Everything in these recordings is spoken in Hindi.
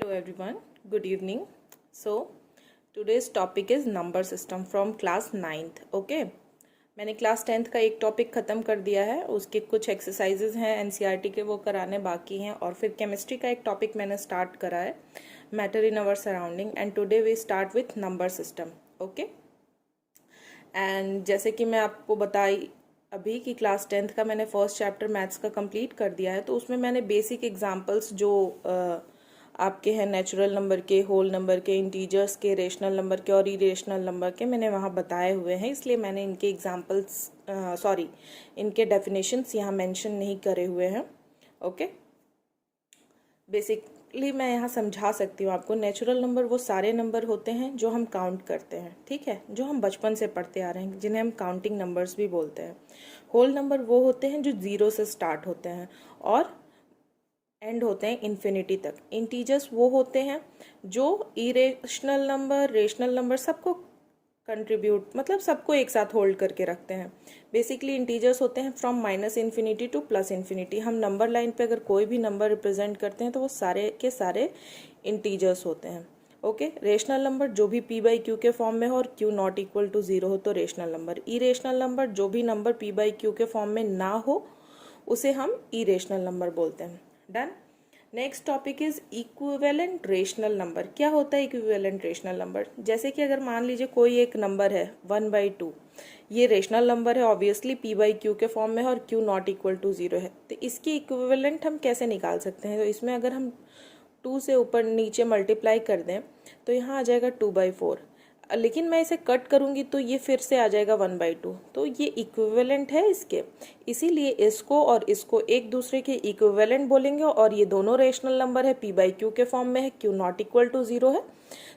Hello everyone, good evening. So today's topic is number system from class 9th. Okay, मैंने क्लास 10th का एक टॉपिक ख़त्म कर दिया है, उसके कुछ एक्सरसाइजेज हैं एनसीईआरटी के, वो कराने बाकी हैं। और फिर केमिस्ट्री का एक टॉपिक मैंने स्टार्ट करा है, matter in our surrounding, and today we start with number system. Okay, and जैसे कि मैं आपको बताई अभी कि क्लास 10th का मैंने फर्स्ट चैप्टर मैथ्स का कंप्लीट कर दिया है, तो उसमें मैंने बेसिक एग्जांपल्स जो आपके हैं नेचुरल नंबर के, होल नंबर के, इंटीजर्स के, रेशनल नंबर के और इरेशनल नंबर के, मैंने वहाँ बताए हुए हैं। इसलिए मैंने इनके एग्जांपल्स इनके डेफिनेशंस यहाँ मेंशन नहीं करे हुए हैं। ओके, बेसिकली मैं यहाँ समझा सकती हूँ आपको। नेचुरल नंबर वो सारे नंबर होते हैं जो हम काउंट करते हैं, ठीक है, जो हम बचपन से पढ़ते आ रहे हैं, जिन्हें हम काउंटिंग नंबर्स भी बोलते हैं। होल नंबर वो होते हैं जो 0 से स्टार्ट होते हैं और एंड होते हैं इन्फिनिटी तक। इंटीजर्स वो होते हैं जो इरेशनल नंबर, रेशनल नंबर सबको कंट्रीब्यूट, मतलब सबको एक साथ होल्ड करके रखते हैं। बेसिकली इंटीजर्स होते हैं from minus infinity two plus infinity. हम नंबर लाइन पे अगर कोई भी नंबर रिप्रेजेंट करते हैं तो वो सारे के सारे इंटीजर्स होते हैं। ओके, रेशनल नंबर जो भी p बाई क्यू के फॉर्म में हो और q नॉट इक्वल टू 0 हो तो रेशनल नंबर। इरेशनल नंबर जो भी नंबर p बाई क्यू के फॉर्म में ना हो उसे हम इरेशनल नंबर बोलते हैं। Done. Next topic is equivalent rational number. क्या होता है इक्विवेलेंट रेशनल नंबर? जैसे कि अगर मान लीजिए कोई एक नंबर है 1/2, ये रेशनल नंबर है, ऑब्वियसली p बाई क्यू के फॉर्म में है और q नॉट इक्वल टू 0 है, तो इसकी इक्विवेलेंट हम कैसे निकाल सकते हैं? तो इसमें अगर हम 2 से ऊपर नीचे मल्टीप्लाई कर दें तो यहाँ आ जाएगा 2/4, लेकिन मैं इसे कट करूंगी तो ये फिर से आ जाएगा 1/2, तो ये इक्विवेलेंट है इसके। इसीलिए इसको और इसको एक दूसरे के इक्विवेलेंट बोलेंगे, और ये दोनों रेशनल नंबर है, p बाई क्यू के फॉर्म में है, q नॉट इक्वल टू 0 है,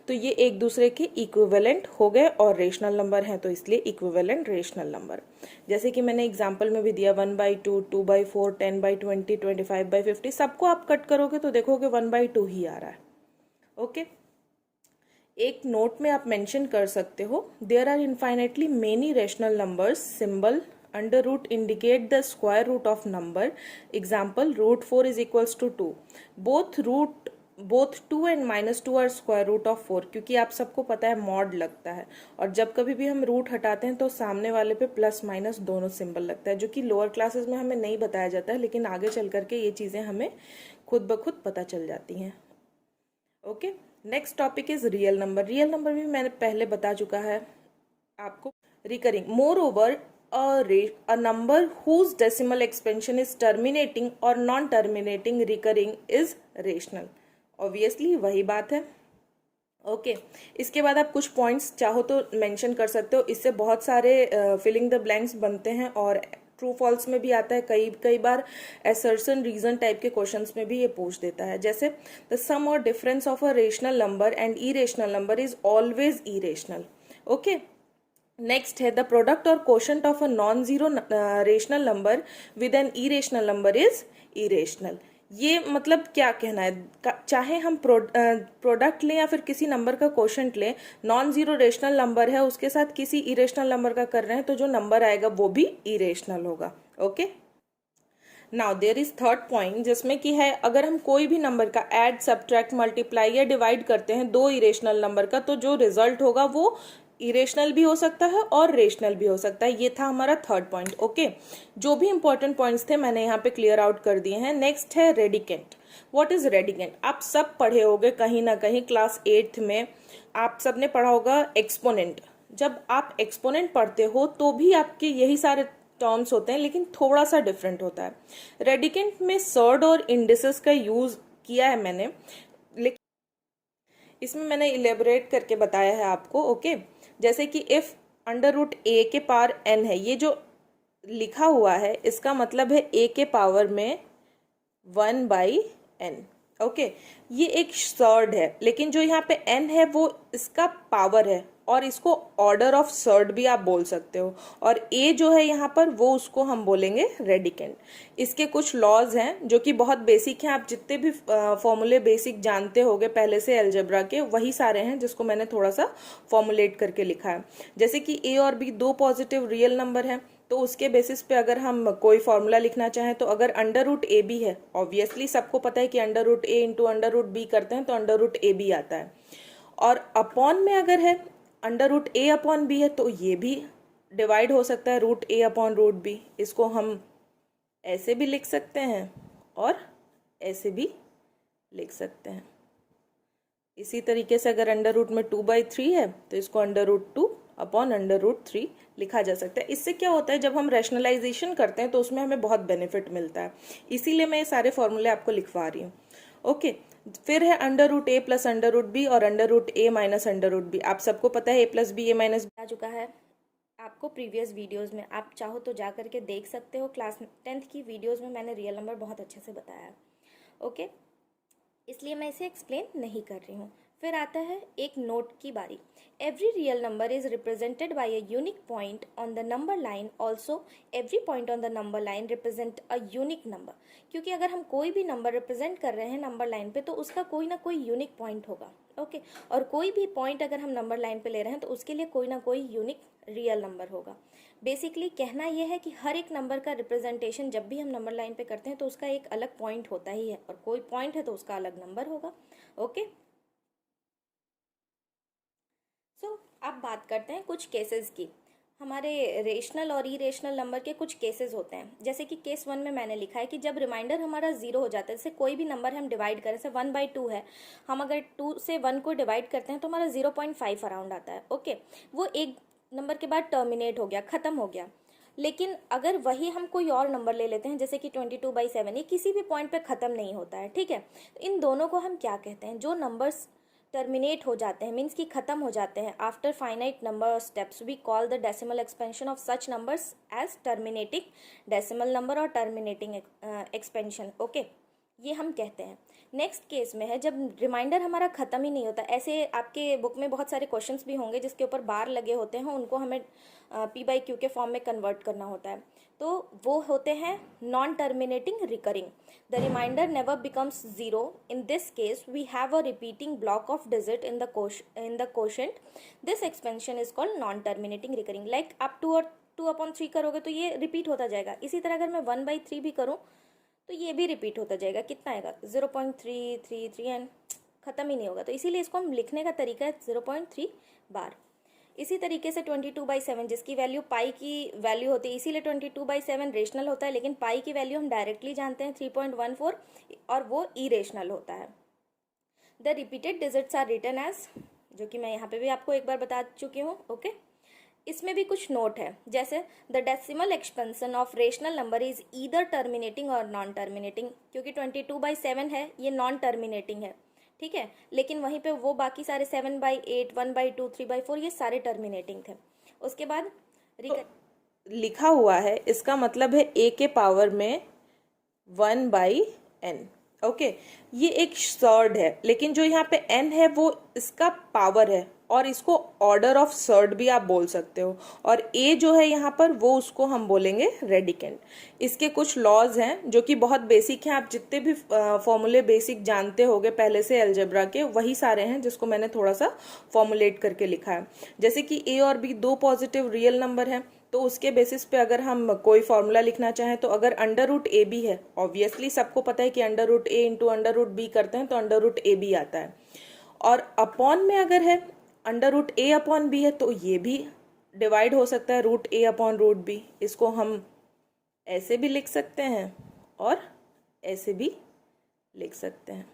तो ये एक दूसरे के इक्विवेलेंट हो गए और रेशनल नंबर हैं, तो इसलिए इक्विवेलेंट रेशनल नंबर। जैसे कि मैंने एग्जाम्पल में भी दिया 1/2, 2/4, 10/20, 25/50, सबको आप कट करोगे तो देखोगे 1/2 ही आ रहा है। ओके, एक नोट में आप मेंशन कर सकते हो, there are infinitely many rational numbers, symbol under root indicate the square root of number. Example √4 is equals to 2। Both 2 and -2 are square root of 4, क्योंकि आप सबको पता है मॉड लगता है, और जब कभी भी हम रूट हटाते हैं तो सामने वाले पे प्लस माइनस दोनों सिंबल लगता है, जो कि लोअर क्लासेस में हमें नहीं बताया जाता है, लेकिन आगे चल करके ये चीज़ें हमें खुद ब खुद पता चल जाती हैं। Okay, next topic is real number. Real number भी मैंने पहले बता चुका है आपको। Recurring, more over a number whose decimal expansion is terminating or non-terminating recurring is rational। Obviously वही बात है। ओके, इसके बाद आप कुछ पॉइंट्स चाहो तो मेंशन कर सकते हो, इससे बहुत सारे फिलिंग द ब्लैंक्स बनते हैं, और ट्रू फॉल्स में भी आता है, कई बार असर्शन रीजन टाइप के क्वेश्चंस में भी ये पूछ देता है। जैसे द सम और difference of a rational number and irrational number is always irrational. Okay, next है द प्रोडक्ट और quotient of a non zero rational number with an irrational number is irrational. ये मतलब क्या कहना है, चाहे हम प्रोडक्ट लें या फिर किसी नंबर का कोशेंट लें, नॉन जीरो रेशनल नंबर है उसके साथ किसी इरेशनल नंबर का कर रहे हैं तो जो नंबर आएगा वो भी इरेशनल होगा। Okay, now there is third point, जिसमें कि है अगर हम कोई भी नंबर का ऐड, सब्ट्रैक्ट, मल्टीप्लाई या डिवाइड करते हैं दो इरेशनल नंबर का, तो जो रिजल्ट होगा वो इरेशनल भी हो सकता है और रेशनल भी हो सकता है। ये था हमारा थर्ड पॉइंट। ओके, जो भी इंपॉर्टेंट पॉइंट्स थे मैंने यहाँ पे क्लियर आउट कर दिए हैं। नेक्स्ट है रेडिकेंट। What is radicand? आप सब पढ़े होगे कहीं ना कहीं, क्लास 8th में आप सब ने पढ़ा होगा एक्सपोनेंट। जब आप एक्सपोनेंट पढ़ते हो तो भी आपके यही सारे टर्म्स होते हैं, लेकिन थोड़ा सा डिफरेंट होता है। रेडिकेंट में सर्ड और इंडिसेस का यूज किया है मैंने, लेकिन इसमें मैंने इलेबोरेट करके बताया है आपको। ओके, जैसे कि इफ अंडर रूट a के पावर n है, ये जो लिखा हुआ है इसका मतलब है a के पावर में 1/n। ओके, ये एक सर्ड है, लेकिन जो यहाँ पे n है वो इसका पावर है, और इसको ऑर्डर ऑफ सर्ड भी आप बोल सकते हो, और a जो है यहाँ पर वो उसको हम बोलेंगे रेडिकेंट। इसके कुछ लॉज हैं जो कि बहुत बेसिक हैं, आप जितने भी फॉर्मूले बेसिक जानते होगे पहले से अलजेब्रा के, वही सारे हैं जिसको मैंने थोड़ा सा फॉर्मुलेट करके लिखा है। जैसे कि a और b दो पॉजिटिव रियल नंबर हैं, तो उसके बेसिस पे अगर हम कोई फॉर्मूला लिखना चाहें तो अगर अंडर रूट ए बी है, ऑब्वियसली सबको पता है कि under root A into under root B करते हैं तो अंडर रूट ए बी आता है। और अपॉन में अगर है अंडर रूट ए अपॉन बी है तो ये भी डिवाइड हो सकता है रूट ए अपॉन रूट बी। इसको हम ऐसे भी लिख सकते हैं और ऐसे भी लिख सकते हैं। इसी तरीके से अगर अंडर रूट में 2/3 है तो इसको under root 2 upon under root 3 लिखा जा सकता है। इससे क्या होता है, जब हम रैशनलाइजेशन करते हैं तो उसमें हमें बहुत बेनिफिट मिलता है, इसीलिए मैं ये सारे फॉर्मूले आपको लिखवा रही हूँ। ओके, फिर है under root A plus under root B और under root A minus under root B. आप सबको पता है ए प्लस बी ए माइनस आ चुका है आपको प्रीवियस वीडियोस में, आप चाहो तो जा करके देख सकते हो। क्लास 10th की वीडियोस में मैंने रियल नंबर बहुत अच्छे से बताया है। ओके, इसलिए मैं इसे एक्सप्लेन नहीं कर रही हूँ। फिर आता है एक नोट की बारी। Every real number is represented by a unique point on the number line. Also every point on the number line represent a unique number. क्योंकि अगर हम कोई भी नंबर रिप्रेजेंट कर रहे हैं नंबर लाइन पे तो उसका कोई ना कोई यूनिक पॉइंट होगा। ओके, और कोई भी पॉइंट अगर हम नंबर लाइन पे ले रहे हैं तो उसके लिए कोई ना कोई यूनिक रियल नंबर होगा। बेसिकली कहना यह है कि हर एक नंबर का रिप्रेजेंटेशन जब भी हम नंबर लाइन पे करते हैं तो उसका एक अलग पॉइंट होता ही है, और कोई पॉइंट है तो उसका अलग नंबर होगा। ओके, सो अब बात करते हैं कुछ केसेस की। हमारे रेशनल और इरेशनल नंबर के कुछ केसेस होते हैं। जैसे कि केस 1 में मैंने लिखा है कि जब रिमाइंडर हमारा 0 हो जाता है, जैसे कोई भी नंबर हम डिवाइड करें, जैसे 1/2 है, हम अगर 2 से 1 को डिवाइड करते हैं तो हमारा 0.5 अराउंड आता है। ओके, वो एक नंबर के बाद टर्मिनेट हो गया, खत्म हो गया। लेकिन अगर वही हम कोई और नंबर ले लेते हैं जैसे कि 22/7, ये किसी भी पॉइंट पे खत्म नहीं होता है। ठीक है, तो इन दोनों को हम क्या कहते हैं, जो नंबर्स टर्मिनेट हो जाते हैं, मीन्स कि खत्म हो जाते हैं after finite number of steps, we call the decimal expansion of such numbers as terminating decimal number और टर्मिनेटिंग एक्सपेंशन। ओके, ये हम कहते हैं। नेक्स्ट केस में है जब रिमाइंडर हमारा खत्म ही नहीं होता। ऐसे आपके बुक में बहुत सारे क्वेश्चंस भी होंगे जिसके ऊपर बार लगे होते हैं, उनको हमें P/Q के फॉर्म में कन्वर्ट करना होता है। तो वो होते हैं non terminating recurring. The remainder never becomes 0। In this case we have a repeating block of digit in the quotient. This expansion is called non terminating recurring. Like आप 2/3 करोगे तो ये रिपीट होता जाएगा। इसी तरह अगर मैं 1/3 भी करूँ तो ये भी रिपीट होता जाएगा। कितना आएगा, 0.333 एंड ख़त्म ही नहीं होगा। तो इसीलिए इसको हम लिखने का तरीका है 0.3 बार। इसी तरीके से 22/7 जिसकी वैल्यू पाई की वैल्यू होती है, इसीलिए 22/7 रेशनल होता है, लेकिन पाई की वैल्यू हम डायरेक्टली जानते हैं 3.14 और वो इरेशनल होता है। The repeated digits are written as, जो कि मैं यहाँ पे भी आपको एक बार बता चुकी हूँ। ओके, इसमें भी कुछ नोट है, जैसे the decimal expansion of rational number is either terminating और नॉन टर्मिनेटिंग। क्योंकि 22/7 है, ये नॉन टर्मिनेटिंग है। ठीक है, लेकिन वहीं पे वो बाकी सारे 7/8, 1/2, 3/4 ये सारे टर्मिनेटिंग थे। उसके बाद तो लिखा हुआ है, इसका मतलब है a के पावर में 1/n। ओके, ये एक सर्ड है, लेकिन जो यहाँ पे n है वो इसका पावर है, और इसको ऑर्डर ऑफ सर्ड भी आप बोल सकते हो। और a जो है यहाँ पर वो उसको हम बोलेंगे रेडिकेंड। इसके कुछ लॉज हैं जो कि बहुत बेसिक हैं। आप जितने भी फॉर्मूले बेसिक जानते होगे पहले से अलजेब्रा के, वही सारे हैं जिसको मैंने थोड़ा सा फॉर्मुलेट करके लिखा है। जैसे कि a और b दो पॉजिटिव रियल नंबर हैं, तो उसके बेसिस पे अगर हम कोई फॉर्मूला लिखना चाहें तो अगर अंडर रूट ए बी है, ऑब्वियसली सबको पता है कि under root A into under root B करते हैं तो अंडर रूट ए बी आता है। और अपॉन में अगर है अंडर रूट ए अपॉन बी है तो ये भी डिवाइड हो सकता है रूट ए अपॉन रूट बी। इसको हम ऐसे भी लिख सकते हैं और ऐसे भी लिख सकते हैं।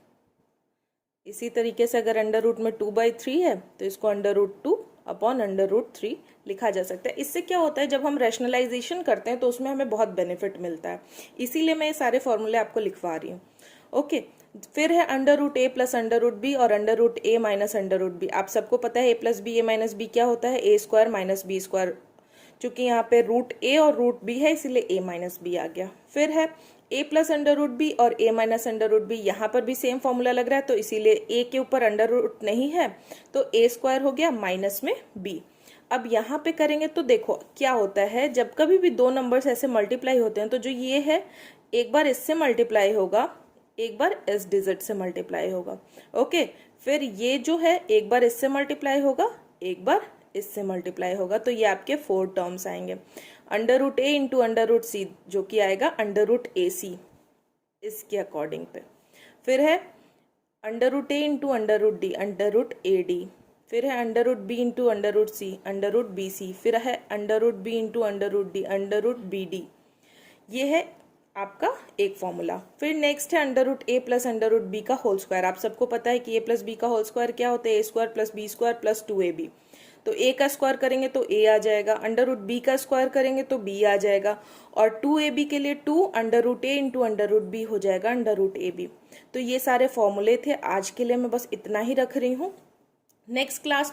इसी तरीके से अगर अंडर रूट में 2/3 है तो इसको under root 2 upon under root 3 लिखा जा सकता है। इससे क्या होता है, जब हम रैशनलाइजेशन करते हैं तो उसमें हमें बहुत बेनिफिट मिलता है, इसीलिए मैं ये सारे फॉर्मूले आपको लिखवा रही हूँ। ओके, फिर है under root A plus under root B और under root A minus under root B. आप सबको पता है a plus B A minus B क्या होता है, a square minus B square. चूंकि यहाँ पे रूट ए और रूट बी है इसीलिए a माइनस बी आ गया। फिर है a plus under root B और a minus under root B. यहाँ पर भी सेम फॉर्मूला लग रहा है, तो इसीलिए a के ऊपर अंडर रूट नहीं है तो a स्क्वायर हो गया माइनस में b। अब यहाँ पे करेंगे तो देखो क्या होता है, जब कभी भी दो नंबर्स ऐसे मल्टीप्लाई होते हैं तो जो ये है एक बार इससे मल्टीप्लाई होगा, एक बार इस डिजिट से मल्टीप्लाई होगा। ओके, फिर ये जो है एक बार इससे मल्टीप्लाई होगा, एक बार इससे मल्टीप्लाई होगा, तो ये आपके 4 टर्म्स आएंगे। Under root A into under root सी जो कि आएगा अंडर रूट ए सी इसके अकॉर्डिंग पे। फिर है under root A into under root D under root A D. फिर है under root B into under root C under root B C. फिर है under root B into under root D under root B D. ये है आपका एक फॉर्मूला। फिर नेक्स्ट है under root A plus under root B का होल स्क्वायर। आप सबको पता है कि ए प्लस बी का होल स्क्वायर क्या होता है, A square plus B square plus 2ab। तो ए का स्क्वायर करेंगे तो ए आ जाएगा, अंडर रूट बी का स्क्वायर करेंगे तो बी आ जाएगा, और 2ab के लिए 2 under root A into under root B हो जाएगा अंडर रूट ए बी। तो ये सारे फॉर्मूले थे। आज के लिए मैं बस इतना ही रख रही हूँ। Next class